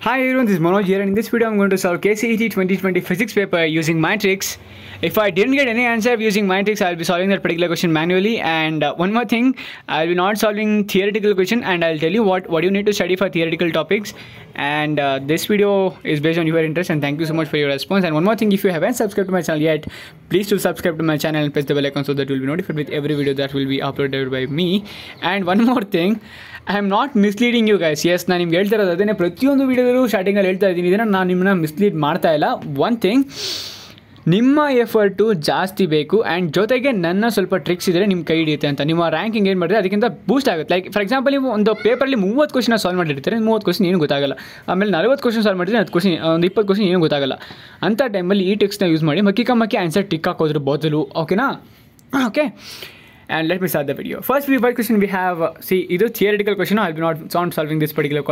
Hi everyone, this is Manoj here, and in this video I'm going to solve KCET 2020 physics paper using Matrix. If I didn't get any answer using Matrix, I'll be solving that particular question manually. And one more thing, I'll be not solving theoretical question, and I'll tell you what you need to study for theoretical topics. And this video is based on your interest, and thank you so much for your response. And one more thing, if you haven't subscribed to my channel yet, please do subscribe to my channel and press the bell icon so that you'll be notified with every video that will be uploaded by me. And one more thing, I am not misleading you guys. Yes, ನಾನು ನಿಮ್ಗೆ ಹೇಳ್ತಾ ಇರೋದು ಅದನ್ನೇ ಪ್ರತಿಯೊಂದು ವಿಡಿಯೋದಲ್ಲೂ ಸ್ಟಾರ್ಟಿಂಗಲ್ಲಿ ಹೇಳ್ತಾ ಇದ್ದೀನಿ. ಇದನ್ನು ನಾನು ನಿಮ್ಮನ್ನ ಮಿಸ್ಲೀಡ್ ಮಾಡ್ತಾ ಇಲ್ಲ. ಒನ್ ಥಿಂಗ್, ನಿಮ್ಮ ಎಫರ್ಟು ಜಾಸ್ತಿ ಬೇಕು, ಆ್ಯಂಡ್ ಜೊತೆಗೆ ನನ್ನ ಸ್ವಲ್ಪ ಟ್ರಿಕ್ಸ್ ಇದ್ದರೆ ನಿಮ್ಮ ಕೈ ಹಿಡಿಯುತ್ತೆ ಅಂತ. ನಿಮ್ಮ ರ್ಯಾಂಕಿಂಗ್ ಏನು ಮಾಡಿದ್ರೆ ಅದಕ್ಕಿಂತ ಬೂಸ್ಟ್ ಆಗುತ್ತೆ. ಲೈಕ್ ಫಾರ್ ಎಕ್ಸಾಂಪಲ್, ನೀವು ಒಂದು ಪೇಪರಲ್ಲಿ 30 ಕ್ವಶನ್ ಸಾಲ್ವ್ ಮಾಡಿರ್ತಾರೆ, 30 ಕ್ವಶನ್ ಏನು ಗೊತ್ತಾಗಲ್ಲ. ಆಮೇಲೆ 40 ಕ್ವಶನ್ ಸಾಲ್ವ್ ಮಾಡಿದ್ರೆ 10 ಕ್ವಶನ್, ಒಂದು 20 ಕ್ವಶನ್ ಏನು ಗೊತ್ತಾಗಲ್ಲ. ಅಂಥ ಟೈಮಲ್ಲಿ ಈ ಟ್ರಿಕ್ಸ್ನ ಯೂಸ್ ಮಾಡಿ ಮಕ್ಕಿ ಆನ್ಸರ್ ಟಿಕ್ ಹಾಕೋದ್ರ ಬದಲು. ಓಕೆನಾ? Okay, and let me start the video. First question we have, see, ಇದು theoretical question. I'll be not solving this particular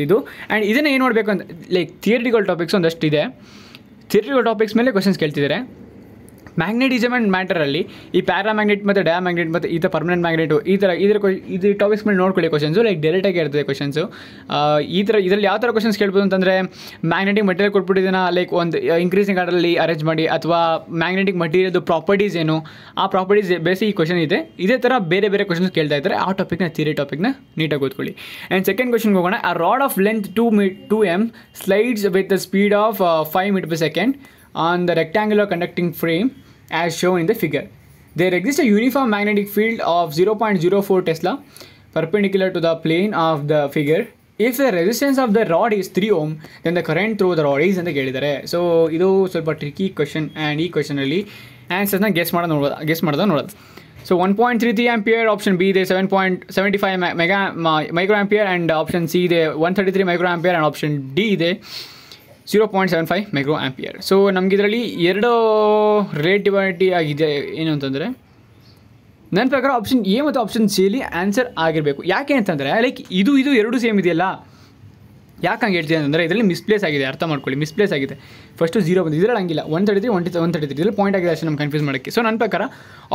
ಇದು. And ಇದನ್ನು ಏನು ಮಾಡಬೇಕು ಅಂತ, ಲೈಕ್ ಥಿಯರಿಟಿಕಲ್ ಟಾಪಿಕ್ಸ್ ಒಂದಷ್ಟು ಇದೆ. ಥಿಯರಿಟಿಕಲ್ ಟಾಪಿಕ್ಸ್ ಮೇಲೆ ಕ್ವಶನ್ಸ್ ಕೇಳ್ತಿದ್ದಾರೆ. ಮ್ಯಾಗ್ನೆಟಿಸಮ್ ಆ್ಯಂಡ್ ಮ್ಯಾಟರಲ್ಲಿ ಈ ಪ್ಯಾರಾಮ್ಯಾಗ್ನೆಟ್ ಮತ್ತು ಡಯಾಮ್ಯಾಗ್ನೆಟ್ ಮತ್ತು ಈ ಥರ ಪರ್ಮನೆಂಟ್ ಮ್ಯಾಗ್ನೆಟು ಇದು ಟಾಪಿಕ್ಸ್ ಮೇಲೆ ನೋಡ್ಕೊಳ್ಳಿ ಕ್ವಶನ್ಸು. ಲೈಕ್ ಡೈರೆಕ್ಟಾಗಿ ಇರ್ತದೆ ಕ್ವಶನ್ಸು. ಇದರಲ್ಲಿ ಯಾವ ಥರ ಕ್ವಶನ್ಸ್ ಕೇಳ್ಬೋದು ಅಂತಂದರೆ, ಮ್ಯಾಗ್ನೆಟಿಕ್ ಮಟೀರಿಯಲ್ ಕೊಟ್ಬಿಟ್ಟಿದ್ದೀನ, ಲೈಕ್ ಒಂದು ಇಂಕ್ರೀಸಿಂಗ್ ಆರ್ಡರಲ್ಲಿ ಅರೇಂಜ್ ಮಾಡಿ, ಅಥವಾ ಮ್ಯಾಗ್ನೆಟಿಕ್ ಮಟೀರಿಯಲ್ದು ಪ್ರಾಪರ್ಟೀಸ್ ಏನು, ಆ ಪ್ರಾಪರ್ಟೀಸ್ ಬೇಸಿ ಈ ಕ್ವಶನ್ ಇದೆ. ಇದೇ ಥರ ಬೇರೆ ಕ್ವಶನ್ಸ್ ಕೇಳ್ತಾ ಇದ್ದಾರೆ. ಆ ಟಾಪಿಕ್ನ ಥಿಯರಿ ಟಾಪಿಕ್ನ ನೀಟಾಗಿ ಓದ್ಕೊಳ್ಳಿ. ಆ್ಯಂಡ್ ಸೆಕೆಂಡ್ ಕ್ವಶನ್ಗೆ ಹೋಗೋಣ. A rod of length 2 m slides with the speed of 5 meters per second on the rectangular conducting frame as shown in the figure. There exists a uniform magnetic field of 0.04 Tesla perpendicular to the plane of the figure. If the resistance of the rod is 3 ohm, then the current through the rod is ಅಂತ ಕೇಳಿದ್ದಾರೆ. So ಇದು ಸ್ವಲ್ಪ tricky question, and ಈ ಕ್ವಶನಲ್ಲಿ ಆನ್ಸರ್ಸ್ನ guess ಮಾಡೋದು ನೋಡೋದು. So 1.33 ampere option B ಇದೆ, 7.75 micro ampere, and option C ಇದೆ 133 micro ampere, and option D ಇದೆ 0.75 ಮೈಕ್ರೋ ಆಂಪಿಯರ್. ಸೊ ನಮ್ಗೆ ಇದರಲ್ಲಿ ಎರಡು ರಿಲೇಟಿವಿಟಿ ಆಗಿದೆ. ಏನು ಅಂತಂದರೆ, ನನ್ನ ಪ್ರಕಾರ ಆಪ್ಷನ್ ಎ ಮತ್ತು ಆಪ್ಷನ್ ಸಿಲಿ ಆನ್ಸರ್ ಆಗಿರಬೇಕು. ಯಾಕೆ ಅಂತಂದರೆ, ಲೈಕ್ ಇದು ಎರಡು ಸೇಮ್ ಇದೆಯಲ್ಲ. ಯಾಕೆ ಹಂಗೆ ಹೇಳ್ತೀನಿ ಅಂತಂದರೆ, ಇದರಲ್ಲಿ ಮಿಸ್ಪ್ಲೇಸ್ ಆಗಿದೆ, ಅರ್ಥ ಮಾಡ್ಕೊಳ್ಳಿ. ಮಿಸ್ಪ್ಲೇಸ್ ಆಗಿದೆ. ಫಸ್ಟು 0 ಬಂದು, ಇದರಲ್ಲಿ ಹಂಗಿಲ್ಲ. 133 ಇದರಲ್ಲಿ ಪಾಯಿಂಟ್ ಆಗಿದೆ ಅಷ್ಟೇ ನಮ್ಗೆ ಕನ್ಫ್ಯೂಸ್ ಮಾಡೋಕ್ಕೆ. ಸೊ ನನ್ನ ಪ್ರಕಾರ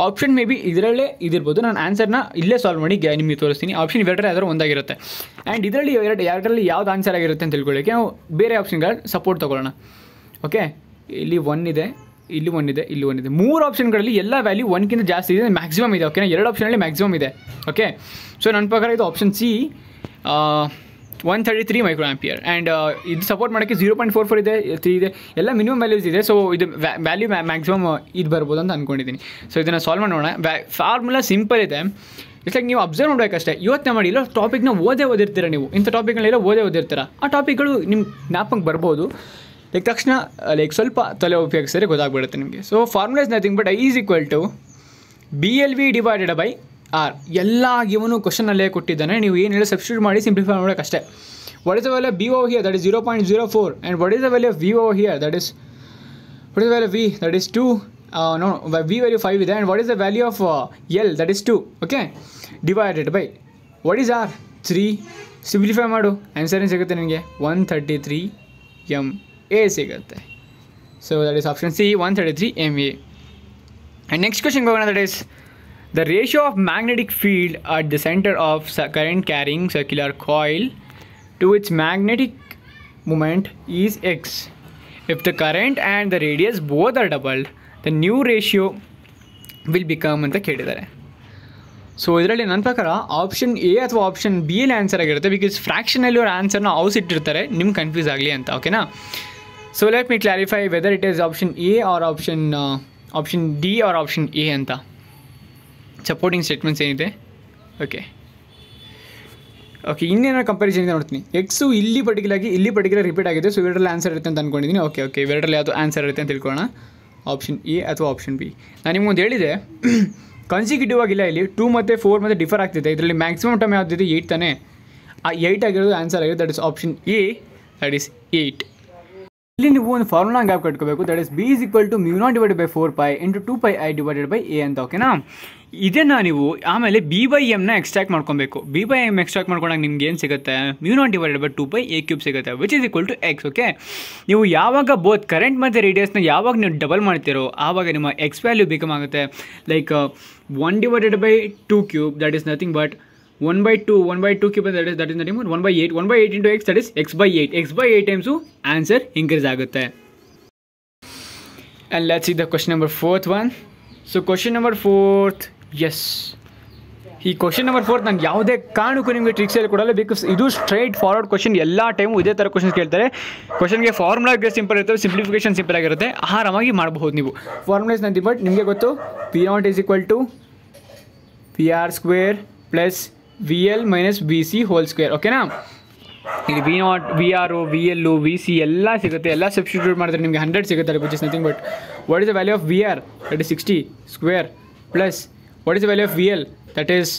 ಆಪ್ಷನ್ ಮೇ ಬಿ ಇದರಲ್ಲೇ ಇದಿರ್ಬೋದು. ನಾನು ಆನ್ಸರ್ನ ಇಲ್ಲೇ ಸಾಲ್ವ್ ಮಾಡಿ ನಿಮಗೆ ತೋರಿಸ್ತೀನಿ. ಆಪ್ಷನ್ ಇವೆರಡರಲ್ಲಿ ಯಾವ್ದಾದ್ರು ಒಂದಾಗಿರುತ್ತೆ. ಆ್ಯಂಡ್ ಇದರಲ್ಲಿ ಎರಡರಲ್ಲಿ ಯಾವ್ದು ಆನ್ಸರ್ ಆಗಿರುತ್ತೆ ಅಂತ ತಿಳ್ಕೊಳ್ಳೋಕ್ಕೆ ನಾವು ಬೇರೆ ಆಪ್ಷನ್ಗಳ ಸಪೋರ್ಟ್ ತೊಗೊಳ್ಳೋಣ. ಓಕೆ, ಇಲ್ಲಿ 1 ಇದೆ, ಇಲ್ಲಿ 1 ಇದೆ, ಇಲ್ಲಿ 1 ಇದೆ. 3 ಆಪ್ಷನ್ಗಳಲ್ಲಿ ಎಲ್ಲ ವ್ಯಾಲ್ಯೂ 1ಕ್ಕಿಂತ ಜಾಸ್ತಿ ಇದೆ, ಮ್ಯಾಕ್ಸಿಮಮ್ ಇದೆ. ಓಕೆನಾ? 2 ಆಪ್ಷನಲ್ಲಿ ಮ್ಯಾಕ್ಸಿಮಮ್ ಇದೆ. ಓಕೆ, ಸೊ ನನ್ನ ಪ್ರಕಾರ ಇದು option C 133 micro ampere. And ಇದು ಸಪೋರ್ಟ್ ಮಾಡೋಕ್ಕೆ 0.44 ಇದೆ, 3 ಇದೆ, ಎಲ್ಲ ಮಿನಿಮಮ್ ವ್ಯಾಲ್ಯೂಸ್ ಇದೆ. ಸೊ ಇದು ವ್ಯಾಲ್ಯೂ ಮ್ಯಾಕ್ಸಿಮಮ್ ಇದು ಬರ್ಬೋದು ಅಂತ ಅಂದ್ಕೊಂಡಿದ್ದೀನಿ. ಸೊ ಇದನ್ನು ಸಾಲ್ವ್ ಮಾಡೋಣ. ಫಾರ್ಮುಲಾ ಸಿಂಪಲ್ ಇದೆ. ಜಸ್ಟ್ ಲೈಕ್ ನೀವು ಅಬ್ಸರ್ವ್ ಮಾಡಬೇಕಷ್ಟೇ. ಯೋಚನೆ ಮಾಡಿ, ಇಲ್ಲ ಟಾಪಿಕ್ನ ಓದಿರ್ತೀರ ನೀವು. ಇಂಥ ಟಾಪಿಕ್ಗಳೆಲ್ಲ ಓದಿರ್ತೀರ. ಆ ಟಾಪಿಕ್ಗಳು ನಿಮ್ಮ ಜ್ಞಾಪಕ ಬರ್ಬೋದು. ಲೈಕ್ ತಕ್ಷಣ ಸ್ವಲ್ಪ ತಲೆ ಉಪಯೋಗಿಸಿದ್ರೆ ಗೊತ್ತಾಗ್ಬಿಡುತ್ತೆ ನಿಮಗೆ. So formula is nothing but I is equal to BLV divided by R. ಎಲ್ಲ ಇವನು ಕ್ವಶನಲ್ಲೇ ಕೊಟ್ಟಿದ್ದಾನೆ. ನೀವು ಏನು ಹೇಳಿ ಸಬ್ಸ್ಟಿಟ್ಯೂಟ್ ಮಾಡಿ ಸಿಂಪ್ಲಿಫೈ ಮಾಡೋಕ್ಕಷ್ಟೇ. What is the value of B over here? That is 0.04. And what is the value of V over here? That is, what is the value of V? That is 2. No, V value 5 ಇದೆ. And what is the value of L? That is 2. Okay, divided by what is R? 3. Simplify ಮಾಡು, answer ಏನು ಸಿಗುತ್ತೆ ನಿಮಗೆ? 133 MA ಸಿಗುತ್ತೆ. So that is option C, 133 MA. And next ಕ್ವಶನ್ಗೆ ಹೋಗೋಣ. That is the ratio of magnetic field at the center of current carrying circular coil to its magnetic moment is X. If the current and the radius both are doubled, the new ratio will become ಅಂತ ಕೇಳಿದ್ದಾರೆ. So ಇದರಲ್ಲಿ ನನ್ನ ಪ್ರಕಾರ option A ಅಥವಾ option B ಅಲ್ಲಿ answer ಆಗಿರುತ್ತೆ. Because ಫ್ರ್ಯಾಕ್ಷನಲ್ಲಿ ಅವ್ರ ಆನ್ಸರ್ನ ಇಟ್ಟಿರ್ತಾರೆ ನಿಮ್ಗೆ ಕನ್ಫ್ಯೂಸ್ ಆಗಲಿ ಅಂತ. ಓಕೆನಾ? So let me clarify whether it is option A or option D or option A ಅಂತ. ಸಪೋರ್ಟಿಂಗ್ ಸ್ಟೇಟ್ಮೆಂಟ್ಸ್ ಏನಿದೆ? ಓಕೆ, ಇನ್ನೇನೋ ಕಂಪ್ಯಾರಿಸನ್ ಇದೆ ನೋಡ್ತೀನಿ. ಎಕ್ಸು ಇಲ್ಲಿ ಪರ್ಟಿಕ್ಯುಲರ್ ರಿಪೀಟ್ ಆಗಿದೆ. ಸೊ ಇವೆರಡರಲ್ಲಿ ಆನ್ಸರ್ ಇರುತ್ತೆ ಅಂತ ಅಂದ್ಕೊಂಡಿದ್ದೀನಿ. ಓಕೆ, ಇವೆರಡರಲ್ಲಿ ಯಾವುದು ಆನ್ಸರ್ ಇರುತ್ತೆ ಅಂತ ತಿಳ್ಕೊಳ್ಳೋಣ. ಆಪ್ಷನ್ ಎ ಅಥವಾ ಆಪ್ಷನ್ ಬಿ. ನಾನು ನಿಮ್ಗೊಂದು ಹೇಳಿದೆ, ಕನ್ಸಿಕ್ಯೂಟಿವ್ ಆಗಿಲ್ಲ. ಇಲ್ಲಿ 2 ಮತ್ತು 4 ಮತ್ತು ಡಿಫರ್ ಆಗ್ತಿದೆ. ಇದರಲ್ಲಿ ಮ್ಯಾಕ್ಸಿಮಮ್ ಟೈಮ್ ಯಾವುದಿದೆ? 8 ತಾನೇ. ಆ 8 ಆಗಿರೋದು ಆನ್ಸರ್ ಆಗಿದೆ. That is option A, that is 8. ಇಲ್ಲಿ ನೀವು ಒಂದು ಫಾರ್ಮುಲಾ ಗ್ಯಾಪ್ ಕಟ್ಕೋಬೇಕು. That is B is equal to μ0 divided by 4pi into 2pi divided by A ಅಂತ. ಓಕೆನಾ? ಇದನ್ನು ನೀವು ಆಮೇಲೆ B/M ಎಕ್ಸ್ಟ್ರಾಕ್ಟ್ ಮಾಡ್ಕೊಬೇಕು. B/M ಎಕ್ಸ್ಟ್ರಾಕ್ಟ್ ಮಾಡ್ಕೊಂಡಾಗ ನಿಮ್ಗೆ ಏನು ಸಿಗುತ್ತೆ? μ0 divided by 2pi A³ ಸಿಗುತ್ತೆ, which is equal to X. Okay, ನೀವು ಯಾವಾಗ ಬೋತ್ ಕರೆಂಟ್ ಮತ್ತು ರೇಡಿಯಸ್ನ ಯಾವಾಗ ನೀವು ಡಬಲ್ ಮಾಡ್ತೀರೋ ಆವಾಗ ನಿಮ್ಮ X ವ್ಯಾಲ್ಯೂ ಬಿಕಮ್ ಆಗುತ್ತೆ like 1 divided by 2 cube, that is nothing but 1/2 ಕ್ಕೆ ಬಂದರೆ that is nothing but 1/8. 1/8 into x, that is x/8. x/8 times answer increase ಆಗುತ್ತೆ. And let's see the question number 4th one. So question number 4th, yes. ಈ question number 4 ನಾನು ಯಾವುದೇ ಕಾರಣಕ್ಕೂ ನಿಮಗೆ tricks ಹೇಳಿ ಕೊಡಲ್ಲ, ಬಿಕಾಸ್ ಇದು ಸ್ಟ್ರೈಟ್ ಫಾರ್ವರ್ಡ್ ಕ್ವಶನ್. ಎಲ್ಲ ಟೈಮು ಇದೇ ಥರ ಕ್ವಶನ್ಸ್ ಕೇಳ್ತಾರೆ. ಕ್ವಶನ್ಗೆ ಫಾರ್ಮುಲಾಗೆ ಸಿಂಪಲ್ ಇರ್ತವೆ, ಸಿಂಪ್ಲಿಫಿಕೇಶನ್ ಸಿಂಪಲ್ ಆಗಿರುತ್ತೆ, ಆರಾಮಾಗಿ ಮಾಡಬಹುದು ನೀವು. ಫಾರ್ಮುಲಾಸ್ ನಂತಿ ಬಟ್ ನಿಮಗೆ ಗೊತ್ತು, P0 is equal to PR square plus VL minus VC whole square. ಓಕೆನಾ? ಇಲ್ಲಿ V0, VR, VL, VC ಎಲ್ಲ ಸಿಗುತ್ತೆ. ಎಲ್ಲ ಸಬ್ಸ್ಟಿಟ್ಯೂಟ್ ಮಾಡಿದ್ರೆ ನಿಮಗೆ 100 ಸಿಗುತ್ತೆ, which is nothing but what is the value of VR? That is 60 square plus what is the value of VL? that is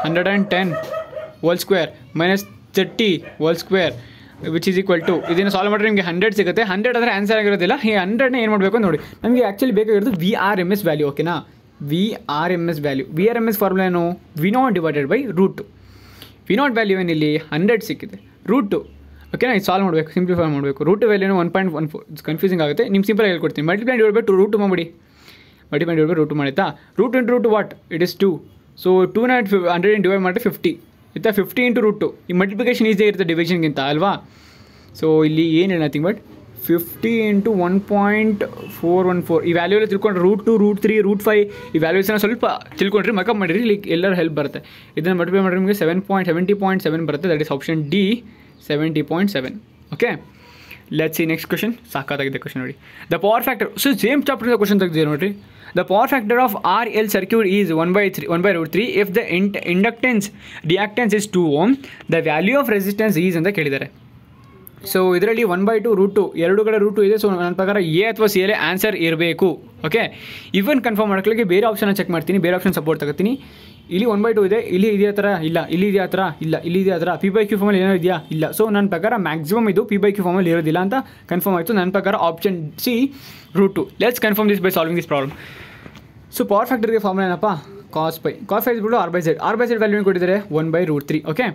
110 whole square minus 30 whole square which is equal to, ಇದನ್ನು solve ಮಾಡಿದ್ರೆ ನಿಮಗೆ 100 ಸಿಗುತ್ತೆ. 100 ಆದರೆ answer ಆಗಿರೋದಿಲ್ಲ. ಈ 100ನ ಏನು ಮಾಡಬೇಕು ನೋಡಿ, ನಮಗೆ ಆ್ಯಕ್ಚುಲಿ ಬೇಕಾಗಿರೋದು VRMS ವ್ಯಾಲ್ಯೂ. ಓಕೆನಾ? VRMS value. VRMS ಫಾರ್ಮುಲಾ ಏನು? V0 divided by root. V0 value ಏನಿಲ್ಲಿ 100 ಸಿಕ್ಕಿದೆ, ರೂಟು. ಓಕೆನಾ? ಇದು ಸಾಲ್ವ್ ಮಾಡಬೇಕು, ಸಿಂಪ್ಲಿಫೈ ಮಾಡಬೇಕು. ರೂಟ್ ವ್ಯಾಲ್ಯೂನು 1.14 ಕನ್ಫ್ಯೂಸಿಂಗ್ ಆಗುತ್ತೆ. ನಿಮ್ಮ ಸಿಂಪಲ್ ಹೇಳ್ಕೊಡ್ತೀನಿ. ಮಲ್ಟಿಪ್ಲೈ ಡಿವೈಡ್ ಬೈ ರೂಟ್ ಮಾಡಿ, ಮಲ್ಟಿಪ್ಲೈ ಡಿವೈಡ್ ಬೈ ರೂಟ್ ಮಾಡಿತ್ತಾ. Root into root what? It is 2. So 2ನ 100 ಡಿವೈಡ್ ಮಾಡಿದ್ರೆ 50 ಇತ್ತಾ. 50 ಇಂಟು ರೂಟು. ಈ ಮಲ್ಟಿಪ್ಲಿಕೇಶನ್ ಈಸಿ ಇರುತ್ತೆ ಡಿವಿಷನ್ಗಿಂತ ಅಲ್ವಾ? ಸೊ ಇಲ್ಲಿ ಏನು ನಥಿಂಗ್ ಬಟ್ 50 ಇಂಟು 1.414. ಈ ವ್ಯಾಲ್ಯೂ ಎಲ್ಲ ತಿಳ್ಕೊಂಡ್ರೆ ರೂಟ್ 2, ರೂಟ್ 3, ರೂಟ್ 5 ಈ ವ್ಯಾಲ್ಯೂಸ್ನ ಸ್ವಲ್ಪ ತಿಳ್ಕೊಂಡ್ರಿ, ಮಕಪ್ ಮಾಡಿರಿ, ಇಲ್ಲಿ ಎಲ್ಲರ ಹೆಲ್ಪ್ ಬರುತ್ತೆ. ಇದನ್ನು ಮಲ್ಟಿಪ್ಲೈ ಮಾಡಿದ್ರೆ ನಿಮಗೆ 70.7 ಬರುತ್ತೆ. That is option D, 70.7. Okay, let's see next question. ಸಾಕಾಗಿದೆ ಕ್ವಶನ್ ನೋಡಿ. The power factor. So same chapter question ತೆಗೆದಿದೆ ನೋಡಿರಿ. The power factor of RL circuit is 1/√3 if the inductance reactance is 2 ohm. The value of resistance is ಅಂತ ಕೇಳಿದ್ದಾರೆ. So ಇದರಲ್ಲಿ 1/2√2 ಎರಡು ಕಡೆ root 2 ಇದೆ. ಸೊ ನನ್ನ ಪ್ರಕಾರ ಎ ಅಥವಾ ಸಿ ಅಲ್ಲೇ ಆನ್ಸರ್ ಇರಬೇಕು. ಓಕೆ, ಇವನ್ ಕನ್ಫರ್ಮ್ ಮಾಡ್ಕೊಳ್ಳಿ ಬೇರೆ ಆಪ್ಷನ್ನ ಚೆಕ್ ಮಾಡ್ತೀನಿ, ಬೇರೆ ಆಪ್ಷನ್ ಸಪೋರ್ಟ್ ತಗೋತೀನಿ. ಇಲ್ಲಿ 1/2 ಇದೆ, ಇಲ್ಲಿ ಇದೆಯಾ ಥರ ಇಲ್ಲ, ಇಲ್ಲಿ ಇದೆಯಾ ಥರ ಇಲ್ಲ, ಇಲ್ಲಿ ಇದೆಯಾ ಥರ P/Q ಫಾರ್ಮಲ್ಲಿ ಏನೋ ಇದೆಯಾ ಇಲ್ಲ. ಸೊ ನನ್ನ ಪ್ರಕಾರ ಮ್ಯಾಕ್ಸಿಮಮ್ ಇದು P/Q ಫಾರ್ಮಲ್ಲಿ ಇರೋದಿಲ್ಲ ಅಂತ ಕನ್ಫರ್ಮ್ ಆಯಿತು. ನನ್ನ ಪ್ರಕಾರ option C √2. Let's confirm this by solving this problem. So power ಫ್ಯಾಕ್ಟರ್ಗೆ ಫಾರ್ಮುಲಾ ಏನಪ್ಪ? Cos phi. ಕಾಸ್ ಪೈ ಇಸ್ಬಿಟ್ಟು R/Z. R/Z ವ್ಯಾಲ್ಯೂ ಕೊಟ್ಟಿದ್ದಾರೆ 1/√3. Okay,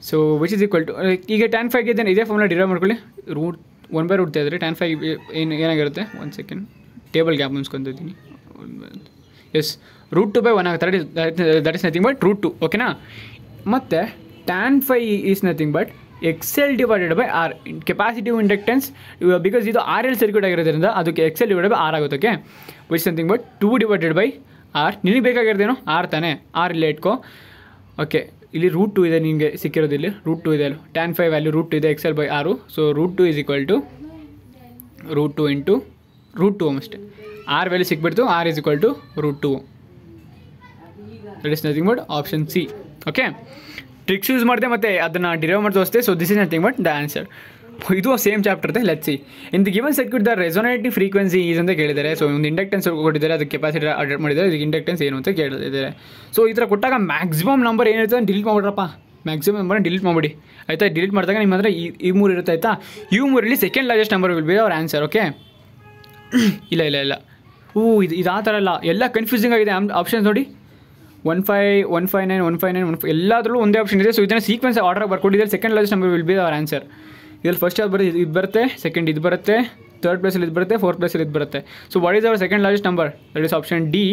so which is equal to, ಈಗ tan phi ಇದೆ, ಇದೇ ಫಾರ್ಮುಲಾ ಡಿರೈವ್ ಮಾಡ್ಕೊಳ್ಳಿ. ರೂಟ್ 1/√3 ಇದ್ದರೆ tan phi ಏನಾಗಿರುತ್ತೆ? 1 ಸೆಕೆಂಡ್, ಟೇಬಲ್ ಗ್ಯಾಪ್ ಮುನ್ಸ್ಕೊತಿದ್ದೀನಿ. ಎಸ್, √2/1 ಆಗುತ್ತೆ. That is nothing but √2. ಓಕೆನಾ? ಮತ್ತು tan phi is nothing but XL divided by R. Capacitive inductance, because ಇದು RL ಸರ್ಕ್ಯೂಟ್ ಆಗಿರೋದ್ರಿಂದ ಅದಕ್ಕೆ XL ಡಿವೈಡೆಡ್ ಬೈ R ಆಗುತ್ತೆ. Okay, which nothing but 2 divided by R. ನಿನಗೆ ಬೇಕಾಗಿರೋದೇನೋ R ತಾನೇ, R ಇಲ್ಲೇ ಇಟ್ಕೋ. ಓಕೆ, ಇಲ್ಲಿ √2 ಇದೆ ನಿಮಗೆ ಸಿಕ್ಕಿರೋದಿಲ್ಲಿ, √2 ಇದೆ ಅಲ್ಲಿ. tan phi ವ್ಯಾಲ್ಯೂ √2 ಇದೆ, XL ಬೈ R. ಸೊ √2 is equal to √2 ಇಂಟು √2 ಅಷ್ಟೇ. R ವ್ಯಾಲ್ಯೂ ಸಿಕ್ಬಿಡ್ತು, R is equal to √2. That is nothing but option C. Okay, tricks use ಮಾಡಿದೆ ಮತ್ತು ಅದನ್ನು ಡಿರೈವ್ ಮಾಡಿ ತೋರಿಸ್ತೆ. So this is nothing but the answer. ಇದು ಸೇಮ್ ಚಾಪ್ಟರ್ ಇದೆ. Let's see. In the given circuit the resonative frequency is ಅಂತ ಕೇಳಿದ್ದಾರೆ. So ಒಂದು ಇಂಡಕ್ಟೆನ್ಸ್ ಕೊಟ್ಟಿದ್ದಾರೆ, ಅದಕ್ಕೆ ಕೆಪಾಸಿಟರ್ ಅಡ್ಜಸ್ಟ್ ಮಾಡಿದ್ದಾರೆ, ಇದಕ್ಕೆ ಇಂಡಕ್ಟೆನ್ಸ್ ಏನು ಅಂತ ಕೇಳಿದ್ದಾರೆ. ಸೊ ಈ ಥರ ಕೊಟ್ಟಾಗ ಮ್ಯಾಕ್ಸಿಮಮ್ ನಂಬರ್ ಏನಿರುತ್ತೆ ಅಂತ ಡಿಲೀಟ್ ಮಾಡಿಬಿಡ್ರಪ್ಪ. ಮ್ಯಾಕ್ಸಿಮಮ್ ನಂಬರ್ನ ಡಿಲೀಟ್ ಮಾಡಿಬಿಡಿ ಆಯಿತಾ. ಡಿಲೀಟ್ ಮಾಡಿದಾಗ ನಿಮ್ಮ ಹತ್ರ ಈ 3 ಇರುತ್ತೆ ಆಯಿತಾ. ಈ 3ರಲ್ಲಿ second largest number will be our answer. Okay, ಇಲ್ಲ ಇದು ಆ ಥರ ಅಲ್ಲ, ಎಲ್ಲ ಕನ್ಫ್ಯೂಸಿಂಗ್ ಆಗಿದೆ ಆಪ್ಷನ್ಸ್ ನೋಡಿ. 15, 159, 159, ಎಲ್ಲದರಲ್ಲೂ ಒಂದೇ ಆಪ್ಷನ್ ಇದೆ. ಸೊ ಇದನ್ನು ಸೀಕ್ವೆನ್ಸ್ ಆರ್ಡರ್ ಬರ್ಕೊಂಡಿದ್ದಾರೆ. Second largest number will be our answer. ಇದರಲ್ಲಿ ಫಸ್ಟ್ ಯಾವ್ದು ಬರುತ್ತೆ? ಇದು ಬರುತ್ತೆ, ಸೆಕೆಂಡ್ ಇದು ಬರುತ್ತೆ, ಥರ್ಡ್ ಪ್ಲೇಸಲ್ಲಿ ಇದು ಬರುತ್ತೆ, ಫೋರ್ತ್ ಪ್ಲೇಸಲ್ಲಿ ಇದು ಬರುತ್ತೆ. So what is our second largest number? That is option D,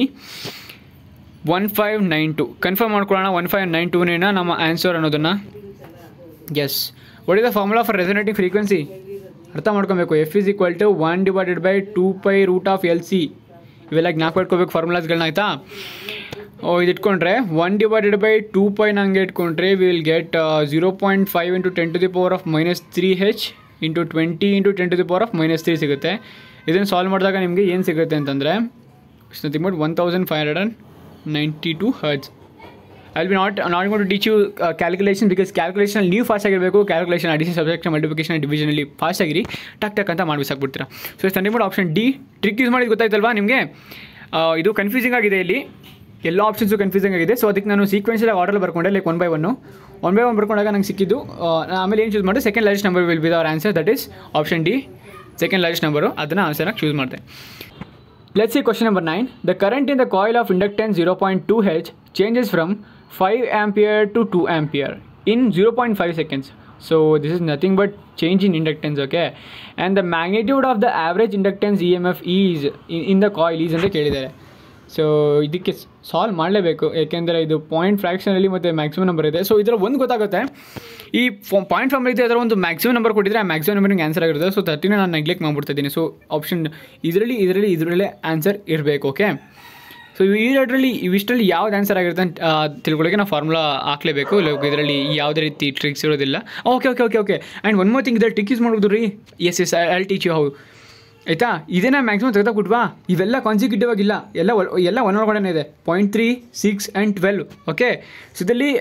1592. Confirm ಮಾಡ್ಕೊಳ್ಳೋಣ 1592ನೇನ ನಮ್ಮ ಆನ್ಸರ್ ಅನ್ನೋದನ್ನು. Yes, what is the formula for resonating frequency? ಅರ್ಥ ಮಾಡ್ಕೊಬೇಕು. F is equal to 1/2π√LC. ಇವೆಲ್ಲ ಜ್ಞಾಪಕ ಇಟ್ಕೋಬೇಕು ಫಾರ್ಮುಲಾಸ್ಗಳನ್ನ ಆಯಿತಾ. ಇದು ಇಟ್ಕೊಂಡ್ರೆ 1/2π ನಂಗೆ ಇಟ್ಕೊಂಡ್ರೆ ವಿಲ್ ಗೆಟ್ 0.5 × 10⁻³ ಇಂಟು 20 × 10⁻³ ಸಿಗುತ್ತೆ. ಇದನ್ನು ಸಾಲ್ವ್ ಮಾಡಿದಾಗ ನಿಮಗೆ ಏನು ಸಿಗುತ್ತೆ ಅಂತಂದರೆ nothing but 1592 hertz. I will not going to teach you calculation, because ಕ್ಯಾಲ್ಕುಲೇಷನಲ್ಲಿ ನೀವು ಫಾಸ್ಟ್ ಆಗಿರಬೇಕು. ಕ್ಯಾಲ್ಕುಲೇಷನ್ ಅಡಿಷನ್, ಸಬ್ಟ್ರಾಕ್ಷನ್, ಮಲ್ಟಿಪ್ಲಿಕೇಷನ್, ಡಿವಿಷನಲ್ಲಿ ಫಾಸ್ಟ್ ಆಗಿರಿ, ಟಕ್ ಅಂತ ಮಾಡಿಬಿಡ್ತೀರಾ. So it's nothing but option D. Trick use ಮಾಡಿದ್ದು ಗೊತ್ತಾಯ್ತಲ್ವಾ ನಿಮಗೆ? ಇದು ಕನ್ಫ್ಯೂಸಿಂಗ್ ಆಗಿದೆ, ಇಲ್ಲಿ ಎಲ್ಲ ಆಪ್ಷನ್ಸು ಕನ್ಫ್ಯೂಸಿಂಗ್ ಆಗಿದೆ. ಸೊ ಅದಕ್ಕೆ ನಾನು ಸೀಕ್ವೆನ್ಷಿಯಲ್ ಆರ್ಡರ್ ಬರ್ಕೊಂಡೆ, ಲೈಕ್ 1 by 1 ಬರ್ಕೊಂಡಾಗ ನಂಗೆ ಸಿಕ್ಕಿದ್ದು. ಆಮೇಲೆ ಏನು ಚೂಸ್ ಮಾಡಿದೆ? Second largest number will be our answer. That is option D, second largest number. ಅದನ್ನು ಆನ್ಸರ್ನಾಗಿ ಚೂಸ್ ಮಾಡಿದೆ. Let's see question number 9. The current in the coil of inductance 0.2 H changes from 5 ampere to 2 ampere in 0.5 seconds. So this is nothing but change in inductance. Okay, and the magnitude of the average inductance EMF is in the coil is ಅಂತ ಕೇಳಿದ್ದಾರೆ. So ಇದಕ್ಕೆ solve ಮಾಡಲೇಬೇಕು, ಏಕೆಂದರೆ ಇದು point ಫ್ರ್ಯಾಕ್ಷನಲ್ಲಿ ಮತ್ತು maximum number ಇದೆ. So ಇದರ ಒಂದು ಗೊತ್ತಾಗುತ್ತೆ, ಈ ಪಾಯಿಂಟ್ ಫಾರ್ಮ್ ಇದೆ, ಅದರ ಒಂದು ಮ್ಯಾಕ್ಸಿಮಮ್ ನಂಬರ್ ಕೊಟ್ಟಿದ್ರೆ ಆ ಮ್ಯಾಕ್ಸಿಮಮ್ ನಂಬರ್ಗೆ ಆನ್ಸರ್ ಆಗಿರುತ್ತೆ. ಸೊ 30 ನಾನು ನೆಗ್ಲೆಕ್ಟ್ ಮಾಡ್ಬಿಡ್ತಾ ಇದ್ದೀನಿ. ಸೊ ಆಪ್ಷನ್ ಇದರಲ್ಲೇ ಆನ್ಸರ್ ಇರಬೇಕು. ಓಕೆ, ಸೊ ಇವಿಷ್ಟರಲ್ಲಿ ಯಾವ್ದು ಆನ್ಸರ್ ಆಗಿರುತ್ತೆ ಅಂತ ತಿಳ್ಕೊಳ್ಳೋಕೆ ನಾವು ಫಾರ್ಮುಲಾ ಹಾಕಲೇಬೇಕು. ಇದರಲ್ಲಿ ಯಾವುದೇ ರೀತಿ ಟ್ರಿಕ್ಸ್ ಇರೋದಿಲ್ಲ. Okay okay okay okay and one more thing, ಇದರಲ್ಲಿ ಟ್ರಿಕ್ ಯೂಸ್ ಮಾಡ್ಬೋದು ರೀ. Yes I will teach you how. ಆಯಿತಾ, ಇದೇನಾ ಮ್ಯಾಕ್ಸಿಮಮ್ ತೆಗೆದಾಕ್ಬಿಟ್ವಾ, ಇವೆಲ್ಲ ಕಾನ್ಸಿಕ್ಯೂಟಿವ್ ಆಗಿಲ್ಲ, ಎಲ್ಲ ಒಳಗಡೆ ಇದೆ. 0.3, 6 ಆ್ಯಂಡ್ 12. ಓಕೆ, ಸೊ ಇದರಲ್ಲಿ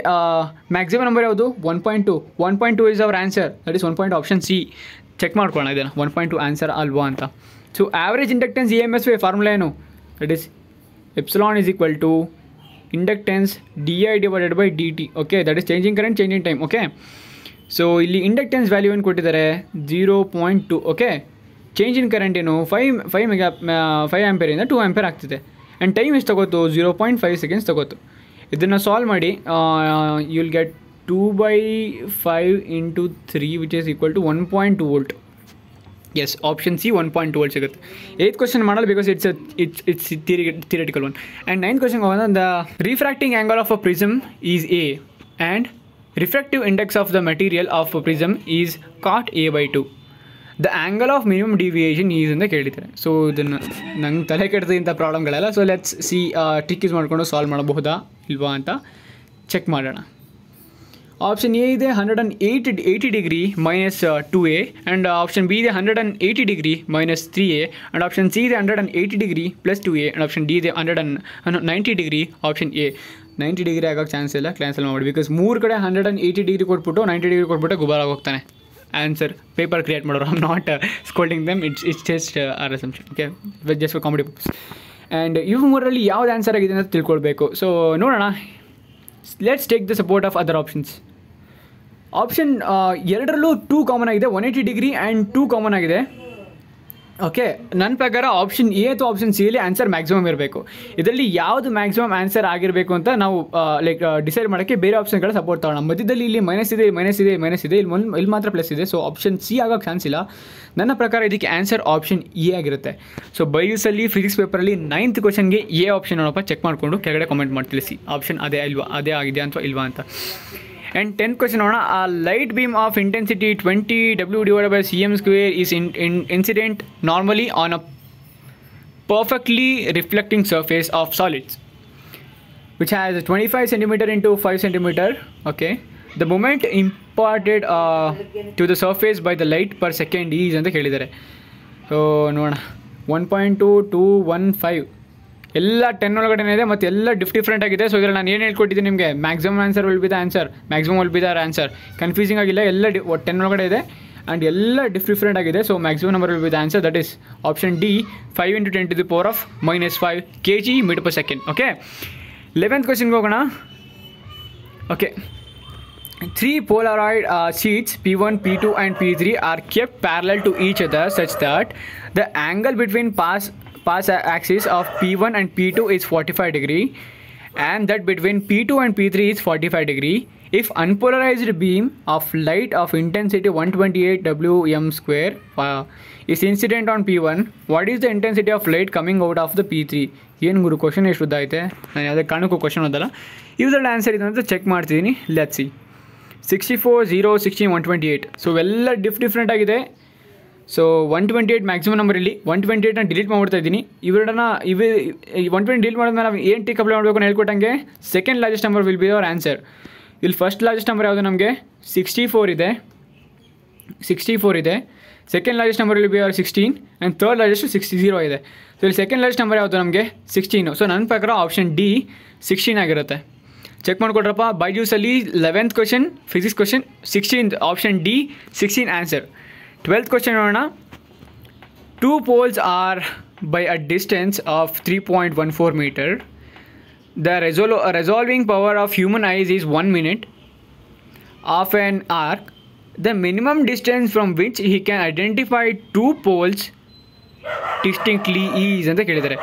ಮ್ಯಾಕ್ಸಿಮಮ್ ನಂಬರ್ ಯಾವುದು? 1.2. 1.2 is our answer. That is 1 option C. Check ಮಾಡ್ಕೊಳ್ಳೋಣ ಇದನ್ನು, 1.2 ಆನ್ಸರ್ ಅಲ್ವಾ ಅಂತ. So average inductance EMS formula ಏನು? That is epsilon is equal to inductance di/dt. Okay, that is changing current, changing time. Okay, so ಇಲ್ಲಿ inductance value ಏನು ಕೊಟ್ಟಿದ್ದಾರೆ? 0.2. Okay, change in current ಏನು? 5 ಆಂಪೇರಿಂದ 2 ಆಂಪೇರ್ ಆಗ್ತಿದೆ. ಆ್ಯಂಡ್ ಟೈಮ್ ಎಷ್ಟು ತಗೋತು? 0.5 seconds ತಗೋತು. ಇದನ್ನು ಸಾಲ್ವ್ ಮಾಡಿ, you will get 2/5 × 3 which is equal to 1.2 volt. Yes, option C 1.2 volt ಸಿಗುತ್ತೆ. 8th ಕ್ವಶನ್ ಮಾಡಲ್ಲ, because it's theoretical one. And 9th question ಹೋಗೋಣ. The refracting angle of a prism is A and refractive index of the material of a prism is cot A/2. The angle of minimum deviation is ಅಂತ ಕೇಳಿದ್ದಾರೆ. So ಇದನ್ನು ನಂಗೆ ತಲೆ ಕೆಡ್ತಿದ್ದಂಥ ಪ್ರಾಬ್ಲಮ್ಗಳೆಲ್ಲ. So let's see trick use ಮಾಡಿಕೊಂಡು solve ಮಾಡಬಹುದಾ ಇಲ್ವಾ ಅಂತ check ಮಾಡೋಣ. ಆಪ್ಷನ್ ಎ ಇದೆ 180 degree minus 2A, and option B ಇದೆ 180 degree minus 3A, and option C ಇದೆ 180 degree plus 2A, and option D ಇದೆ 190 ಡಿಗ್ರಿ. ಆಪ್ಷನ್ ಎ 90 ಡಿಗ್ರಿ ಆಗೋಕ್ಕೆ ಚಾನ್ಸ್ ಇಲ್ಲ, ಕ್ಯಾನ್ಸಲ್ ಮಾಡಿ. ಬಿಕಾಸ್ 3 ಕಡೆ 180 ಡಿಗ್ರಿ ಕೊಟ್ಬಿಟ್ಟು 90 ಡಿಗ್ರಿ ಕೊಟ್ಬಿಟ್ಟು ಗುಬಾರಾಗಿ ಹೋಗ್ತಾನೆ ಆನ್ಸರ್. ಪೇಪರ್ ಕ್ರಿಯೇಟ್ ಮಾಡೋರು, I am not scolding them, it's just are assumption. Okay, just for comedy purpose. And ಇವು ಮೂರಲ್ಲಿ ಯಾವ್ದು ಆನ್ಸರ್ ಆಗಿದೆ ಅಂತ ತಿಳ್ಕೊಳ್ಬೇಕು. ಸೊ ನೋಡೋಣ, let's take the support of other options. Option 2ರಲ್ಲೂ 2 ಕಾಮನ್ ಆಗಿದೆ, 180 ಡಿಗ್ರಿ ಆ್ಯಂಡ್ 2 ಕಾಮನ್ ಆಗಿದೆ. ಓಕೆ, ನನ್ನ ಪ್ರಕಾರ ಆಪ್ಷನ್ ಎ ಅಥವಾ ಆಪ್ಷನ್ ಸಿಯಲ್ಲಿ ಆನ್ಸರ್ ಮ್ಯಾಕ್ಸಿಮಮ್ ಇರಬೇಕು. ಇದರಲ್ಲಿ ಯಾವುದು ಮ್ಯಾಕ್ಸಿಮಮ್ ಆನ್ಸರ್ ಆಗಿರಬೇಕು ಅಂತ ನಾವು ಡಿಸೈಡ್ ಮಾಡೋಕ್ಕೆ ಬೇರೆ ಆಪ್ಷನ್ಗಳ ಸಪೋರ್ಟ್ ತಗೋಣ. ಮಧ್ಯದಲ್ಲಿ ಇಲ್ಲಿ ಮೈನಸ್ ಇದೆ, ಇಲ್ಲಿ ಮಾತ್ರ ಪ್ಲಸ್ ಇದೆ. ಸೊ ಆಪ್ಷನ್ ಸಿ ಆಗೋಕ್ಕೆ ಚಾನ್ಸ್ ಇಲ್ಲ. ನನ್ನ ಪ್ರಕಾರ ಇದಕ್ಕೆ ಆನ್ಸರ್ ಆಪ್ಷನ್ ಎ ಆಗಿರುತ್ತೆ. ಸೊ ಬೈಜೂಸಲ್ಲಿ ಫಿಸಿಕ್ಸ್ ಪೇಪರಲ್ಲಿ 9th ಕ್ವಶನ್ಗೆ ಎ ಆಪ್ಷನ್ ನೋಡಪ್ಪ, ಚೆಕ್ ಮಾಡಿಕೊಂಡು ಕೆಳಗಡೆ ಕಾಮೆಂಟ್ ಮಾಡಿ ತಿಳಿಸಿ ಆಪ್ಷನ್ ಅದೇ ಆಗಿದೆ ಅಥವಾ ಇಲ್ವಾ ಅಂತ. And 10th question ನೋಡೋಣ. A light beam of intensity 20 W/cm² is incident normally on a perfectly reflecting surface of solids which has 25 cm into 5 cm. Okay, the moment imparted to the surface by the light per second is ಅಂತ ಹೇಳಿದ್ದಾರೆ. So ನೋಡೋಣ, 1.2 2 1 5 ಎಲ್ಲ 10 ಒಳಗಡೆ ಇದೆ ಮತ್ತು ಎಲ್ಲ different ಆಗಿದೆ. So ಇದರಲ್ಲಿ ನಾನು ಏನು ಹೇಳ್ಕೊಟ್ಟಿದ್ದೀನಿ ನಿಮಗೆ, maximum answer will be the answer, maximum will be the answer. Confusing ಆಗಿಲ್ಲ, ಎಲ್ಲ 10 ಒಳಗಡೆ ಇದೆ ಆ್ಯಂಡ್ ಎಲ್ಲ ಡಿಫ್ರೆಂಟ್ ಆಗಿದೆ. So maximum number will B the answer. That is option D 5 × 10⁻⁻5 kg/s. Okay, 11th ಕ್ವಶನ್ಗೆ ಹೋಗೋಣ. Okay, 3 Polaroid sheets P1, P2 and P3 are kept parallel to each other such that the angle between pass axis of P1 and P2 is 45 degree and that between P2 and P3 is 45 degree. If unpolarized beam of light of intensity 128 Wm² is incident on P1, what is the intensity of light coming out of the P3? ಏನು ಗುರು question ಎಷ್ಟು ಉದ್ದ ಐತೆ, ನಾನು ಯಾವುದೇ ಕಾರಣಕ್ಕೂ question ಓದಲ್ಲ. ಇದರಲ್ಲಿ answer ಇದೆ ಅಂತ ಚೆಕ್ ಮಾಡ್ತಿದ್ದೀನಿ. Let's see. 64 0 16 128. ಸೊ ಎಲ್ಲ ಡಿಫ್ರೆಂಟ್ ಆಗಿದೆ. So 128 maximum number. ಇಲ್ಲಿ 128ನ ಡಿಲೀಟ್ ಮಾಡ್ಬಿಡ್ತಾ ಇದ್ದೀನಿ. ಇವೆರಡನ್ನ 120 ಡಿಲೀಟ್ ಮಾಡಿದ್ಮೇಲೆ ನಾವು ಏನು ಟಿಕ್ ಅಪ್ಲೈ ಮಾಡಬೇಕು ಅಂತ ಹೇಳ್ಕೊಟ್ಟಂಗೆ second largest number will be our answer. ಇಲ್ಲಿ ಫಸ್ಟ್ ಲಾರ್ಜೆಸ್ಟ್ ನಂಬರ್ ಯಾವುದು ನಮಗೆ 64 ಇದೆ. Second largest number will be our 16 and third largest 0 ಇದೆ. ಸೊ ಇಲ್ಲಿ ಸೆಕೆಂಡ್ ಲಾರ್ಜೆಸ್ಟ್ ನಂಬರ್ ಯಾವುದು ನಮಗೆ 16. ಸೊ ನನ್ನ ಪ್ರಕಾರ ಆಪ್ಷನ್ ಡಿ 16 ಆಗಿರುತ್ತೆ. ಚೆಕ್ ಮಾಡಿಕೊಡ್ರಪ್ಪ. ಬೈಜೂಸಲ್ಲಿ 11th question physics question 16 option D 16 answer. 12th question ನೋಡೋಣ. 2 poles are by a distance of 3.14 meter. The resolving power of human eyes is 1 minute of an arc. The minimum distance from which he can identify 2 poles distinctly is ಅಂತ ಕೇಳಿದ್ದಾರೆ.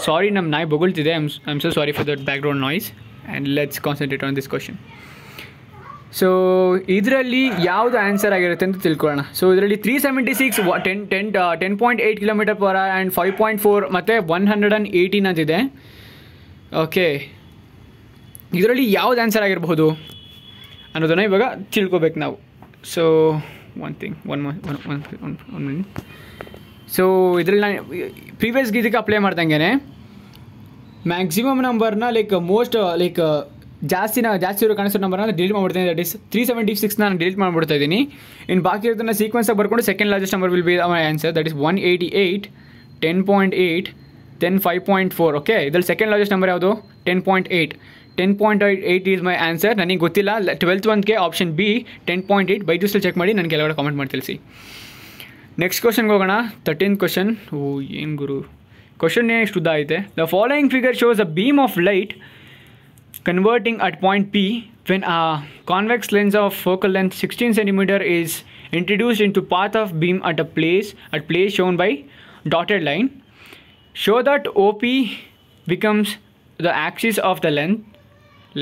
Sorry, ನಮ್ಮ ನಾಯಿ ಬೊಗಳ್ತಿದೆ. I am so sorry for that background noise and let's concentrate on this question. So ಇದರಲ್ಲಿ ಯಾವುದು answer ಆಗಿರುತ್ತೆ ಅಂತ ತಿಳ್ಕೊಳ್ಳೋಣ. ಸೊ ಇದರಲ್ಲಿ 376 10.8 km/h ಆ್ಯಂಡ್ 5.4 ಮತ್ತು 118 ಅಂತಿದೆ. ಓಕೆ, ಇದರಲ್ಲಿ ಯಾವ್ದು ಆನ್ಸರ್ ಆಗಿರಬಹುದು ಅನ್ನೋದನ್ನು ಇವಾಗ ತಿಳ್ಕೊಬೇಕು ನಾವು. So one thing one minute. So ಇದರಲ್ಲಿ ನಾನು ಪ್ರೀವಿಯಸ್ ಇದಕ್ಕೆ ಅಪ್ಲೈ ಮಾಡ್ದಂಗೆ ಮ್ಯಾಕ್ಸಿಮಮ್ ನಂಬರ್ನ ಜಾಸ್ತಿ ಇರೋ ಕಾಣಿಸೋ ನಂಬರ್ನ ಡಿಲೀಟ್ ಮಾಡ್ಬಿಡ್ತೀನಿ. ದಟ್ ಇಸ್ 376 ನಾನು ಡಿಲೀಟ್ ಮಾಡ್ಬಿಡ್ತಾ ಇದ್ದೀನಿ. ಇನ್ನು ಬಾಕಿ ಇರೋದನ್ನ ಸೀಕ್ವೆನ್ಸಾಗಿ ಬರ್ಕೊಂಡು second largest number will be my answer. That is 188, 10.8, then 5.4. Okay, ಇದರಲ್ಲಿ ಸೆಕೆಂಡ್ ಲಾರ್ಜೆಸ್ಟ್ ನಂಬರ್ ಯಾವುದು? 10.8. 10.8 ಈಸ್ ಮೈ ಆನ್ಸರ್. ನನಗೆ ಗೊತ್ತಿಲ್ಲ. 12th ಒನ್ಗೆ ಆಪ್ಷನ್ ಬಿ 10.8. ಬೈಜೂಸಲ್ಲಿ ಚೆಕ್ ಮಾಡಿ ನನಗೆ ಕೆಳಗಡೆ ಕಾಮೆಂಟ್ ಮಾಡಿ ತಿಳಿಸಿ. ನೆಕ್ಸ್ಟ್ ಕ್ವಶನ್ಗೆ ಹೋಗೋಣ. 13th question. ಏನು ಗುರು, ಕ್ವಶನ್ ಎಷ್ಟು ಉದ್ದ ಐತೆ. The following figure shows a beam of light converting at point P when a convex lens of focal length 16 cm is introduced into path of beam at place shown by dotted line. Show that OP becomes the axis of the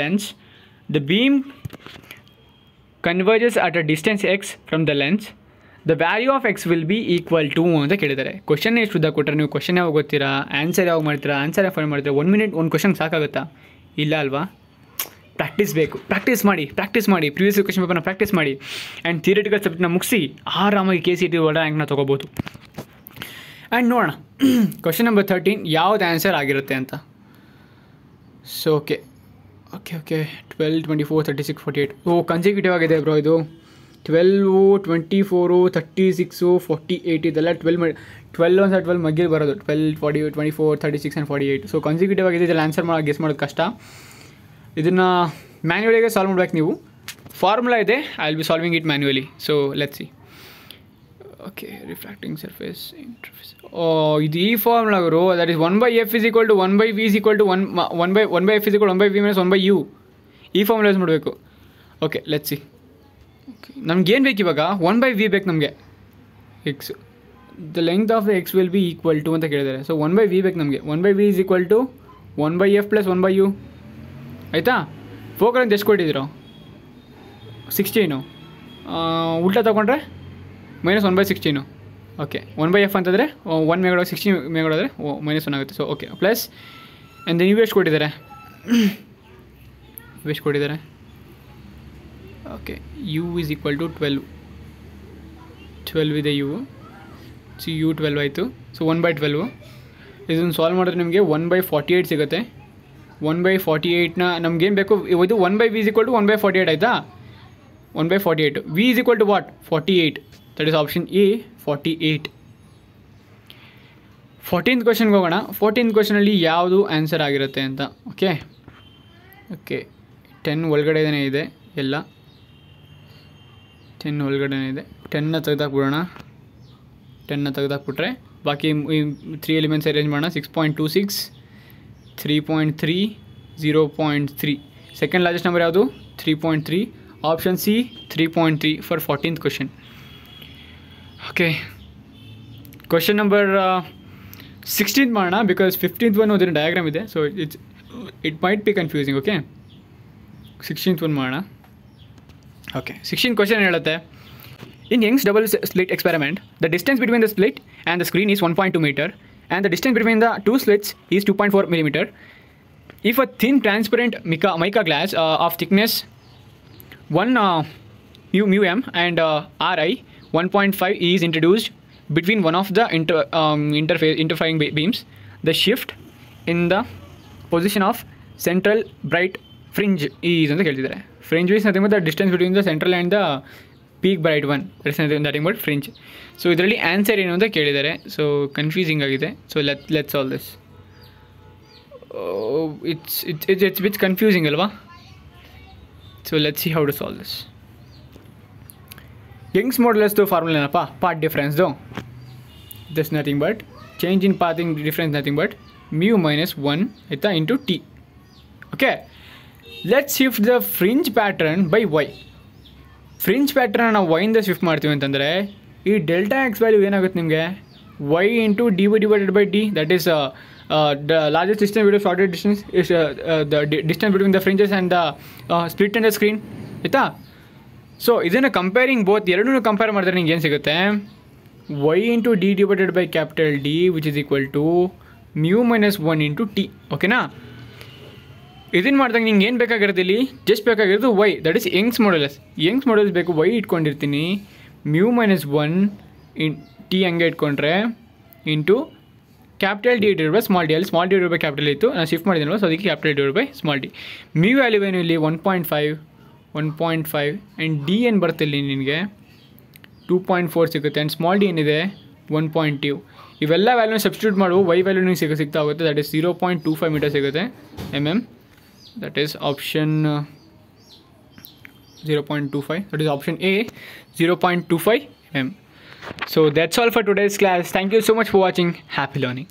lens. The beam converges at a distance x from the lens. The value of x will be equal to ಅಂತ ಕೇಳಿದ್ದಾರೆ. Question ಎಷ್ಟು ಉದ್ದ ಕೊಟ್ಟರೆ ನೀವು question ಯಾವಾಗ ಗೊತ್ತೀರಾ, answer ಯಾವಾಗ ಮಾಡ್ತೀರಾ, answer ಯಾವ ಫೈಂಡ್ ಮಾಡ್ತೀರಾ? 1 ಮಿನಿಟ್ ಒಂದು ಕ್ವಶನ್ ಸಾಕಾಗುತ್ತಾ? ಇಲ್ಲ ಅಲ್ವಾ? ಪ್ರಾಕ್ಟೀಸ್ ಬೇಕು. ಪ್ರಾಕ್ಟೀಸ್ ಮಾಡಿ ಪ್ರೀವಿಯಸ್ ಕ್ವಶನ್ ಪೇಪರ್ನ ಪ್ರಾಕ್ಟೀಸ್ ಮಾಡಿ ಆ್ಯಂಡ್ ಥಿಯರಿಟಿಕಲ್ ಸಬ್ಜೆಕ್ಟ್ನ ಮುಗಿಸಿ ಆರಾಮಾಗಿ KCET ಒಳ್ಳೆ ರ್ಯಾಂಕ್ನ ತೊಗೋಬೋದು. ಆ್ಯಂಡ್ ನೋಡೋಣ ಕ್ವಶನ್ ನಂಬರ್ 13 ಯಾವ್ದು ಆನ್ಸರ್ ಆಗಿರುತ್ತೆ ಅಂತ. So okay 12, 24, 36, 48. ಕನ್ಸಿಕ್ಯೂಟಿವ್ ಆಗಿದೆ ಬ್ರೋ ಇದು. 12, 24, 36, 48 ಇದೆಲ್ಲ 12 ಒಂದು 12 ಮಗ್ಗಿಲಿ ಬರೋದು. 12, 40, 24, 36 ಆ್ಯಂಡ್ 48. ಸೊ ಕನ್ಸಿಕ್ಯೂಟಿವ್ ಆಗಿದೆ. ಇದೆಲ್ಲ ಆನ್ಸರ್ ಗೆಸ್ ಮಾಡೋದು ಕಷ್ಟ. ಇದನ್ನು ಮ್ಯಾನ್ಯುವಲಿಗೆ ಸಾಲ್ವ್ ಮಾಡ್ಬೇಕು ನೀವು. ಫಾರ್ಮುಲಾ ಇದೆ, I will be solving it manually. So let's see. Okay, refracting surface interface. ಇದು ಈ ಫಾರ್ಮುಲಾ ಅವರು. That is 1/f = 1/v = 1/f = 1/v - 1/u. ಈ ಫಾರ್ಮುಲಾ ಯೂಸ್ ಮಾಡಬೇಕು. Okay, let's see. ಓಕೆ, ನಮ್ಗೇನು ಬೇಕು ಇವಾಗ? 1/v ಬೇಕು ನಮಗೆ. X the length of the X will be equal to ಅಂತ ಕೇಳಿದ್ದಾರೆ. ಸೊ 1/v ಬೇಕು ನಮಗೆ. 1/v = 1/f + 1/u. ಆಯಿತಾ? ಫೋಕಲ್ ಅಂತ ಎಷ್ಟು ಕೊಟ್ಟಿದ್ದೀರೋ? 16. ಉಲ್ಟಾ ತೊಗೊಂಡ್ರೆ -1/16. ಓಕೆ, 1/f ಅಂತಂದರೆ 1 ಮೇಗಡ 16 ಮೇಗಡೋದ್ರೆ -1 ಆಗುತ್ತೆ. ಸೊ ಓಕೆ, ಪ್ಲಸ್ ಆ್ಯಂಡ್ ನೀವು ಎಷ್ಟು ಕೊಟ್ಟಿದ್ದಾರೆ? ಓಕೆ, u = 12 ಇದೆ u. ಸೊ u 12 ಆಯಿತು. ಸೊ 1/12. ಇದನ್ನು ಸಾಲ್ವ್ ಮಾಡಿದ್ರೆ ನಿಮಗೆ 1/48 ಸಿಗುತ್ತೆ. 1/48ನ ನಮಗೇನು ಬೇಕು? ಇದು 1/v = 1/48 ಆಯಿತಾ? 1/48. v = what? 48. That is option A 48. 14th ಕ್ವಶನ್ಗೆ ಹೋಗೋಣ. 14th ಕ್ವಶನಲ್ಲಿ ಯಾವುದು ಆನ್ಸರ್ ಆಗಿರುತ್ತೆ ಅಂತ. ಓಕೆ 10 ಒಳಗಡೆನೇ ಇದೆ ಎಲ್ಲ. 10 ಒಳಗಡೆನೇ ಇದೆ. 10ನ ತೆಗೆದಾಕ್ಬಿಡೋಣ. 10ನ ತೆಗೆದಾಕ್ಬಿಟ್ರೆ ಬಾಕಿ 3 ಎಲಿಮೆಂಟ್ಸ್ ಅರೇಂಜ್ ಮಾಡೋಣ. 6.26, 3.3, 0.3. ಸೆಕೆಂಡ್ ಲಾರ್ಜೆಸ್ಟ್ ನಂಬರ್ ಯಾವುದು? 3.3. Option C 3.3 for 14th question. Okay, question number 16 ಮಾಡೋಣ. ಬಿಕಾಸ್ 15th ಒನ್ ಓದಿರೋ ಡಯಾಗ್ರಾಮ್ ಇದೆ. So it might be confusing. Okay, 16th one ಮಾಡೋಣ. ಓಕೆ, 16th ಕ್ವಶನ್ ಹೇಳುತ್ತೆ. In Young's double slit experiment, the distance between the slit and the screen is 1.2 meter and the distance between the two slits is 2.4 millimeter. If a thin transparent mica glass of thickness 1 μm and Ri 1.5 is introduced between one of the interfering beams, the shift in the position of central bright fringe is ಅಂತ ಹೇಳ್ತಿದ್ದಾರೆ. Fringe is nothing but the distance between the central and the peak bright one. That is nothing but fringe. So ಇದರಲ್ಲಿ answer ಏನು ಅಂತ ಕೇಳಿದ್ದಾರೆ. So confusing ಆಗಿದೆ. So let's solve this. It's bit confusing ಅಲ್ವಾ? So let's see how to solve this. Young's ಮಾಡ್ಯುಲಸ್ದು formula ಏನಪ್ಪ? Path ಡಿಫ್ರೆನ್ಸ್ದು. This nothing but change in pathing difference nothing but μ - 1 ಆಯಿತಾ into t. Okay, let's shift the fringe pattern by y. Fringe pattern ನಾವು y ಇಂದ shift ಮಾಡ್ತೀವಿ ಅಂತಂದರೆ ಈ delta X value ಏನಾಗುತ್ತೆ ನಿಮಗೆ? y into dy/d. That is the largest distance between shortest distance is the distance between the fringes and the split in the screen. ಆಯಿತಾ? So ಇದನ್ನು comparing ಎರಡನ್ನೂ ಕಂಪೇರ್ ಮಾಡಿದ್ರೆ ನಿಂಗೆ ಏನು ಸಿಗುತ್ತೆ? y into d/D which is equal to μ - 1 into t. ಓಕೆನಾ? ಇದನ್ನು ಮಾಡಿದಾಗ ನಿಂಗೆ ಏನು ಬೇಕಾಗಿರುತ್ತೆ ಇಲ್ಲಿ ಜಸ್ಟ್ ಬೇಕಾಗಿರೋದು Y, that is Young's modulus ಬೇಕು. ವೈ ಇಟ್ಕೊಂಡಿರ್ತೀನಿ μ - 1 ಇನ್ ಟಿ ಹಂಗೆ ಇಟ್ಕೊಂಡ್ರೆ into capital D divided by small D. ಅಲ್ಲಿ small D divided by capital ಇತ್ತು, ನಾನು ಶಿಫ್ಟ್ ಮಾಡಿದ್ದೀನಲ್ವ, ಸೊ ಅದಕ್ಕೆ capital divided by small D. Mu value ಏನು ಇಲ್ಲಿ 1.5 ಆ್ಯಂಡ್ ಡಿ ಏನು ಬರುತ್ತೆ ಇಲ್ಲಿ ನಿನಗೆ 2.4 ಸಿಗುತ್ತೆ. ಆ್ಯಂಡ್ ಸ್ಮಾಲ್ ಡಿ ಏನಿದೆ 1.2. ಇವೆಲ್ಲ ವ್ಯಾಲ್ಯೂನ ಸಬ್ಸ್ಟಿಟ್ಯೂಟ್ ಮಾಡುವ ವೈ ವ್ಯಾಲ್ಯೂ ನಿಮಗೆ ಸಿಗ್ತಾ ಹೋಗುತ್ತೆ. ದಟ್ ಈಸ್ 0.25 ಮೀಟರ್ ಸಿಗುತ್ತೆ mm. That is option 0.25. That is option A, 0.25 mm. So that's all for today's class. Thank you so much for watching. Happy learning.